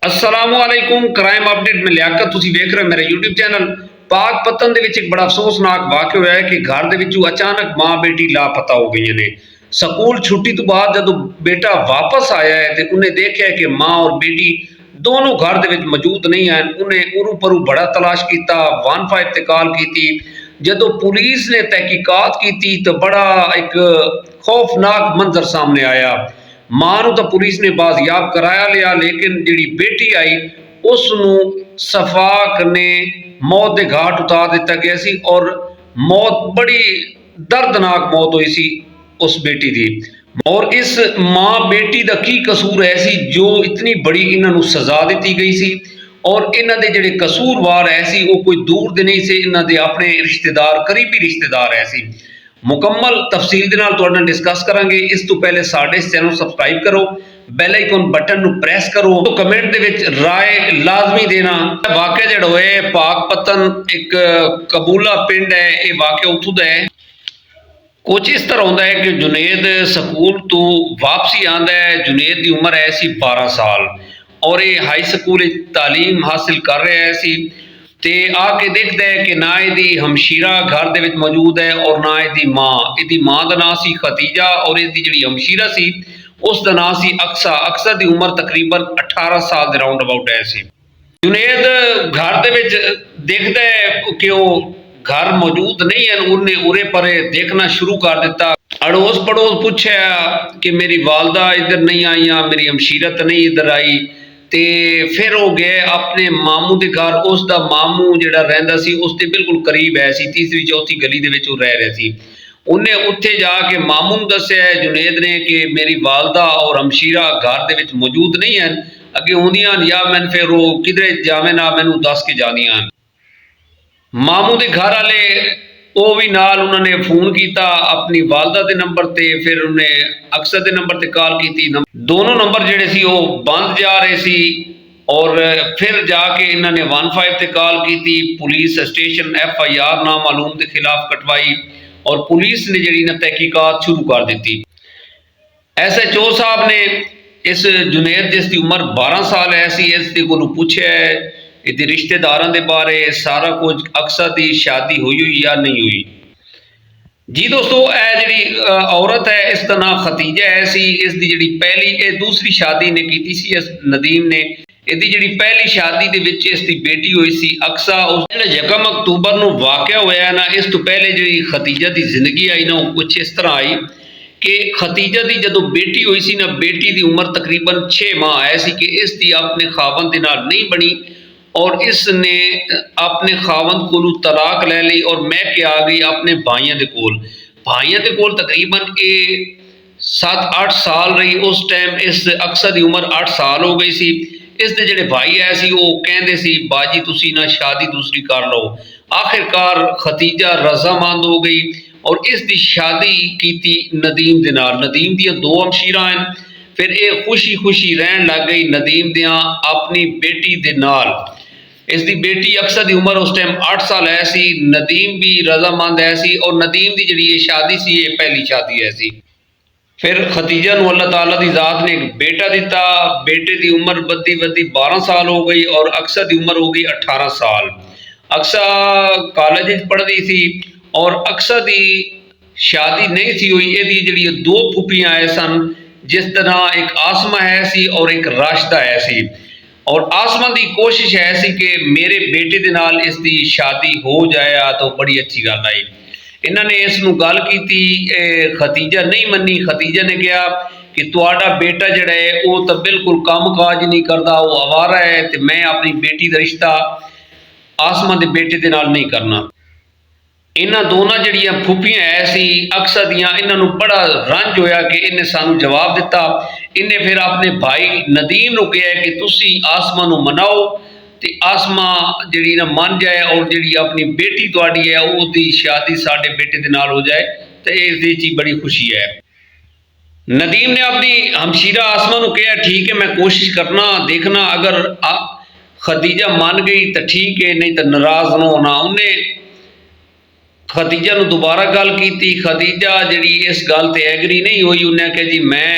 असलामुअलैकुम crime update में लियाकत ਤੁਸੀਂ ਵੇਖ ਰਹੇ ਹੋ मेरे YouTube चैनल पाकपतन ਦੇ ਵਿੱਚ ਇੱਕ ਬੜਾ ਅਫਸੋਸਨਾਕ ਵਾਕਿਆ ਹੋਇਆ ਹੈ ਕਿ ਘਰ ਦੇ ਵਿੱਚੋਂ ਅਚਾਨਕ ਮਾਂ ਬੇਟੀ ਲਾਪਤਾ ਹੋ ਗਈਆਂ ਨੇ। ਸਕੂਲ ਛੁੱਟੀ ਤੋਂ ਬਾਅਦ ਜਦੋਂ ਬੇਟਾ ਵਾਪਸ ਆਇਆ ਹੈ ਤੇ ਉਹਨੇ ਦੇਖਿਆ ਕਿ ਮਾਂ ਔਰ ਬੇਟੀ दोनों घर ਦੇ ਵਿੱਚ ਮੌਜੂਦ ਨਹੀਂ ਹਨ। ਉਹਨੇ ਉਰੂ ਪਰੂ ਬੜਾ ਤਲਾਸ਼ ਕੀਤਾ, 15 ਤੇ ਕਾਲ ਕੀਤੀ। ਜਦੋਂ ਪੁਲਿਸ ਨੇ ਤਹਿਕੀਕਾਤ ਕੀਤੀ ਤਾਂ ਬੜਾ ਇੱਕ ਖੌਫਨਾਕ ਮੰਜ਼ਰ ਸਾਹਮਣੇ ਆਇਆ। मां नूं तो पुलिस ने बाजियाब कराया लिया, लेकिन जिहड़ी बेटी आई उसनूं सफाक ने मौत के घाट उतार दिता गया सी और मौत बड़ी दर्दनाक मौत हुई सी उस बेटी दी। और इस मां बेटी का की कसूर है सी जो इतनी बड़ी इन्हां नूं सज़ा दी गई सी। और इन्हां दे जिहड़े कसूरवार है सी वो कोई दूर दे नहीं सी, इन्हां दे अपने रिश्तेदार, करीबी रिश्तेदार है सी। मुकम्मल तफसील दे नाल तुहाडे नाल डिस्कस करांगे। इस तो पहले साडे इस चैनल सबसक्राइब करो, बैल आइकन बटन नूं प्रेस करो, तो कमेंट दे विच राय लाजमी देना। वाक़या जिहड़ा होए पाकपतन एक कबूला पिंड है, ये वाक़या उत्थों दा है। कुछ इस तरह होंदा है कि जुनेद स्कूल तो वापसी आंदा है। जुनेद की उम्र है सी 12 साल और ये हाई स्कूल तालीम हासिल कर रहा है सी। ते आके देखता है कि ना यदी हमशीरा घर दे विच मौजूद है और ना यदी माँ। यदी माँ का नाम सी खतीजा और इसकी जिहड़ी हमशीरा सी उसका नाम सी अक्सा। अक्सा की उम्र तकरीबन 18 साल के राउंड अबाउट है सी। जुनेद घर दे विच देखता है कि वो घर मौजूद नहीं है। उन्हें उरे परे देखना शुरू कर दिता। अड़ोस पड़ोस पूछा कि मेरी वालदा इधर नहीं आईया, मेरी हमशीरत नहीं इधर आई। ते फिर वो गए अपने मामू के घर। उसका मामू जिहड़ा रहिंदा सी उसके बिल्कुल करीब है सी, तीसरी चौथी गली दे विच रह रहा सी। उन्हें उत्थे जाके मामू नूं दस्सिया जुनेद ने कि मेरी वालदा और हमशीरा घर दे विच मौजूद नहीं हैं, अगे आउंदियां या मैं फिर वो किधरे जावे ना मैनूं दस के जांदियां। मामू के घर वाले वो भी नाल उन्होंने फोन किया अपनी वालदा के नंबर ते, फिर उन्हें अक्सर के नंबर ते कॉल की। दोनों नंबर जिहड़े सी वो बंद जा रहे सी। और फिर जाके इन्होंने 15 ते कॉल की। पुलिस स्टेशन FIR नामालूम के खिलाफ कटवाई और पुलिस ने जिहड़ी ना तहकीकात शुरू कर दी। SHO साहब ने इस जुनेद जिसकी उम्र 12 साल है सी इसके कोलों पूछा है इसके रिश्तेदारों के बारे सारा कुछ, अक्सर की शादी हुई या नहीं हुई। जी दोस्तों, यह जी औरत है इसका नाम खतीजा है सी। इसकी जी पहली दूसरी शादी ने की सी इस नदीम ने। इसकी जी पहली शादी के विच इसकी बेटी हुई सी अक्सा। उस जो 1 अक्तूबर को वाक़या होया ना, इस तो पहले जी खतीजा की जिंदगी आई ना कुछ इस तरह आई कि खतीजा की जो बेटी हुई सी ना, बेटी की उम्र तकरीबन 6 माह है सी कि इसकी अपने खावंद के नाल नहीं बनी और इसने अपने खावंद कोलों तलाक ले ली और मैं के आ गई अपने भाइयों के कोल। भाइयों के कोल तकरीबन ये 7-8 साल रही। उस टाइम इस अक्सर की उम्र 8 साल हो गई सी। इसके जिहड़े भाई है सी वो कहंदे सी बाजी तुसी ना शादी दूसरी कर लो। आखिरकार खतीजा रजामंद हो गई और इसकी शादी की नदीम दे नाल। नदीम दियां 2 हमशीरा हैं। फिर ये खुशी खुशी रहन लग गई नदीम दियां अपनी बेटी दे नाल। इसकी बेटी अक्सर की उम्र उस टाइम 8 साल है सी। नदीम भी रजामंद है सी और नदीम की जिहड़ी शादी सी ये पहली शादी है सी। फिर खतीजा नूं अल्लाह ताला की जात ने एक बेटा दिता। बेटे की उम्र बदी बदी 12 साल हो गई और अक्सर की उम्र हो गई 18 साल। अक्सा कॉलेज पढ़ती थी और अक्सर की शादी नहीं थी हुई। ये जिहड़ी 2 फुफियां आए सन, जिस तरह एक आसमा है सी और एक राशिदा है सी। और आसमा की कोशिश है सी कि मेरे बेटे के नाल इसकी शादी हो जाए तो बड़ी अच्छी गल आई। इन्होंने इसनूं गल की, खतीजा नहीं मनी। खतीजा ने कहा कि तुहाडा बेटा जिहड़ा है वो तो बिल्कुल काम काज नहीं करता, वो आवारा है, तो मैं अपनी बेटी का रिश्ता आसमा के बेटे के नाल नहीं करना। इन्हां दोनों जिहड़ियां फुफियां है सी अक्सर दियां, इन्हां नूं बड़ा रंज होया कि इन्हें सानूं जवाब दिता। इन्हें फिर अपने भाई नदीम नूं कहा कि तुसी आसमा नूं मनाओ ते आसमा जिहड़ी ना मन जाए और जिहड़ी अपनी बेटी तुहाडी है उसदी शादी साडे बेटे दे नाल हो जाए तो इसदे च बड़ी खुशी है। नदीम ने अपनी हमशीरा आसमा नूं कहा ठीक है मैं कोशिश करना, देखना अगर खतीजा मान गई तो ठीक है, नहीं तो नाराज ना होना। उन्हें खतीजा नूं दोबारा गल की। खतीजा जिहड़ी इस गल ते एग्री नहीं हुई। उन्हें कहा जी मैं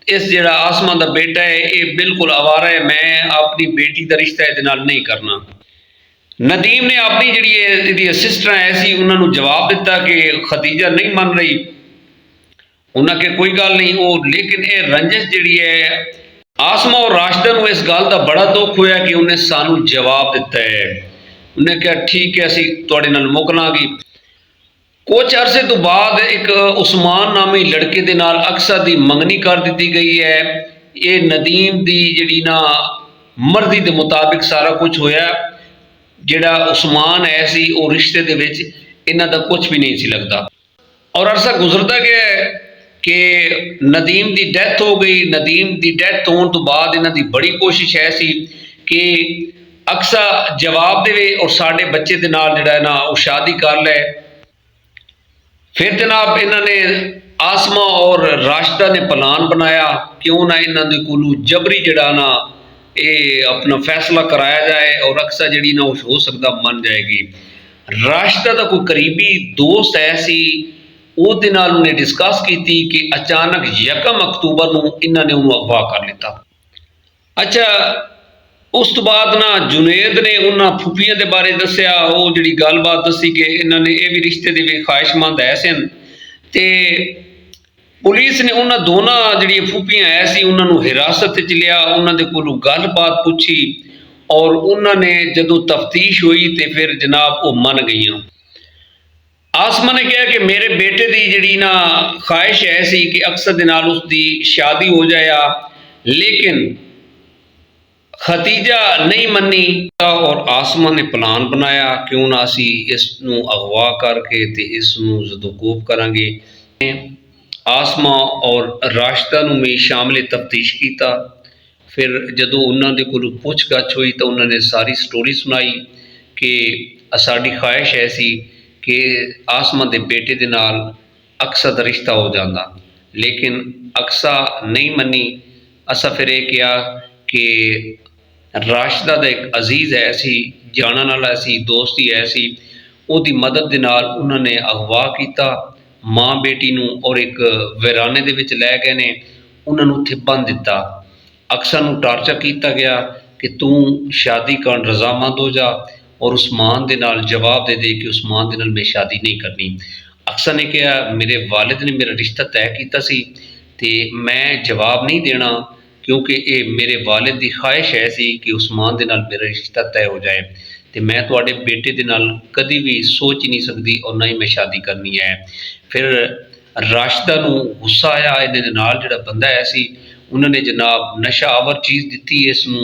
इस जिहड़ा आसमा दा बेटा है ये बिल्कुल आवारा है, मैं अपनी बेटी का रिश्ता ये नहीं करना। नदीम ने अपनी जी सिस्टर ऐसी उन्होंने जवाब दिता कि खदीजा नहीं मन रही, उन्हें कि कोई गल नहीं वो, लेकिन ये रंजिश जी है आसमा और राशिदा को इस गल का बड़ा दुख होया कि उन्हें सानू जवाब दिता है। उन्हें कहा ठीक है असी तुहाडे नाल मुक लांगे। कुछ अरसे तो बाद एक उस्मान नामी लड़के दे नाल अक्सा दी मंगनी कर दी गई है। ये नदीम दी जिहड़ी ना मर्जी के मुताबिक सारा कुछ होया। जिहड़ा उस्मान है सी वो रिश्ते दे विच इन्हां दा कुछ भी नहीं सी लगता और अरसा गुजरता गया कि नदीम की डैथ हो गई। नदीम की डैथ होने तो बाद इन्हां दी बड़ी कोशिश है सी कि अक्सा जवाब देवे और साडे बच्चे दे नाल जिहड़ा ना वो शादी कर लै। फिर जनाब इन्होंने आसमा और राशिदा ने प्लान बनाया क्यों ना इन्होंने कोलू जबरी जड़ा ना ये अपना फैसला कराया जाए और अक्सा जी ना हो सकता मन जाएगी। राशिदा का कोई करीबी दोस्त ऐसी ਉਹਦੇ ਨਾਲ ਉਹਨੇ डिस्कस की कि अचानक 1 अक्तूबर ਨੂੰ ਇਹਨਾਂ ਨੇ ਉਹਨੂੰ ਅਗਵਾ ਕਰ ਲਿੱਤਾ। अच्छा उस तो बाद ना जुनेद ने उन्होंने फुफिया के बारे दसिया, वो जी गलबात दसी कि इन्होंने ये भी रिश्ते के ख्वाहिशमंद है सन। तो पुलिस ने उन्होंने दोनों जी फुफिया है सी उन्होंने हिरासत च लिया, उन्होंने कोलों गलबात पूछी और उन्होंने जदों तफ्तीश हुई तो फिर जनाब वो मन गई। आसमा ने कहा कि मेरे बेटे की जी ना ख्वाहिश है सी कि अक्सर के नाल उसकी शादी हो जाए, लेकिन खतीजा नहीं मनी और आसमा ने प्लान बनाया क्यों ना असी इसनू अगवा करके ते इसनू जदोकोब करांगे। आसमा और राशिदा नू में शामिल तफ्तीश किया। फिर जदों उन्होंने कोलों पुछ गछ हुई तो उन्होंने सारी स्टोरी सुनाई कि साड़ी ख्वाहिश ऐसी कि आसमा के बेटे के नाल अक्सा का रिश्ता हो जाता, लेकिन अक्सा नहीं मनी। असा फिर यह कहा कि राशिदा का एक अजीज़ है सी जानने वाला सी दोस्त ही है सी, उसकी मदद के नाल उन्होंने अगवा किया माँ बेटी नू और एक वीराने दे विच लै गए ने, उन्होंने उत्थे बंद दिता। अक्सा नू टार्चर किया गया कि तू शादी कर रजामंद हो जा और उस्मान दे नाल जवाब दे दे कि उस्मान दे नाल मैं शादी नहीं करनी। अक्सा ने कहा मेरे वालिद ने मेरा रिश्ता तय किया सी ते मैं जवाब नहीं देना क्योंकि ये मेरे वालिद की ख्वाहिश है सी कि उस्मान दे नाल मेरा रिश्ता तय हो जाए, तो मैं तुहाडे बेटे दे नाल कदी भी सोच ही नहीं सकती और ना ही मैं शादी करनी है। फिर राशिदा नू गुस्सा आया, इन्हां दे नाल जिहड़ा बंदा है सी उन्होंने जनाब नशा आवर चीज़ दी इसनू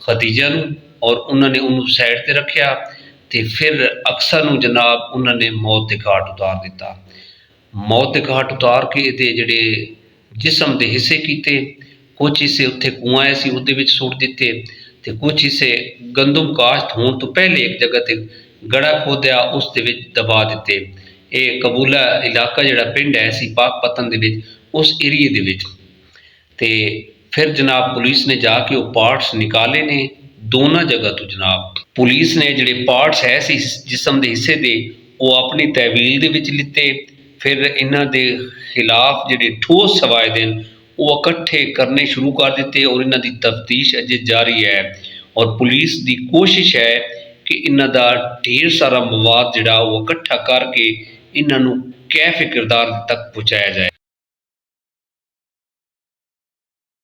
खदीजा नू और उन्होंने उन्होंने साइड पर रखा। तो फिर अक्सा नू जनाब उन्होंने मौत के घाट उतार दिता। मौत के घाट उतार के जिहड़े जिसम के हिस्से किए, कुछ हिस्से उत्थे कुआं है सी उहदे विच सुट दिते ते कुछ हिस्से गंदम काश्त होने तो पहले एक जगह ते गड़ा खोदया उस दे विच दबा दिते। ये कबूला इलाका जिहड़ा पिंड है सी पाकपतन दे विच उस एरिए दे विच। ते फिर जनाब पुलिस ने जाके वो पार्ट्स निकाले ने दोनों जगह तो। जनाब पुलिस ने जिहड़े पार्ट्स है सी जिसम के हिस्से दे वो अपनी तहवील दे विच लिते। फिर इन्हां दे खिलाफ जिहड़े ठोस सवायद हैं वो इकट्ठे करने शुरू कर दिते और इन्हां दी तफ्तीश अजे जारी है और पुलिस की कोशिश है कि इन्हां दा ढेर सारा मवाद जिहड़ा वो इकट्ठा करके इन्हां नूं कैफ किरदार तक पहुँचाया जाए।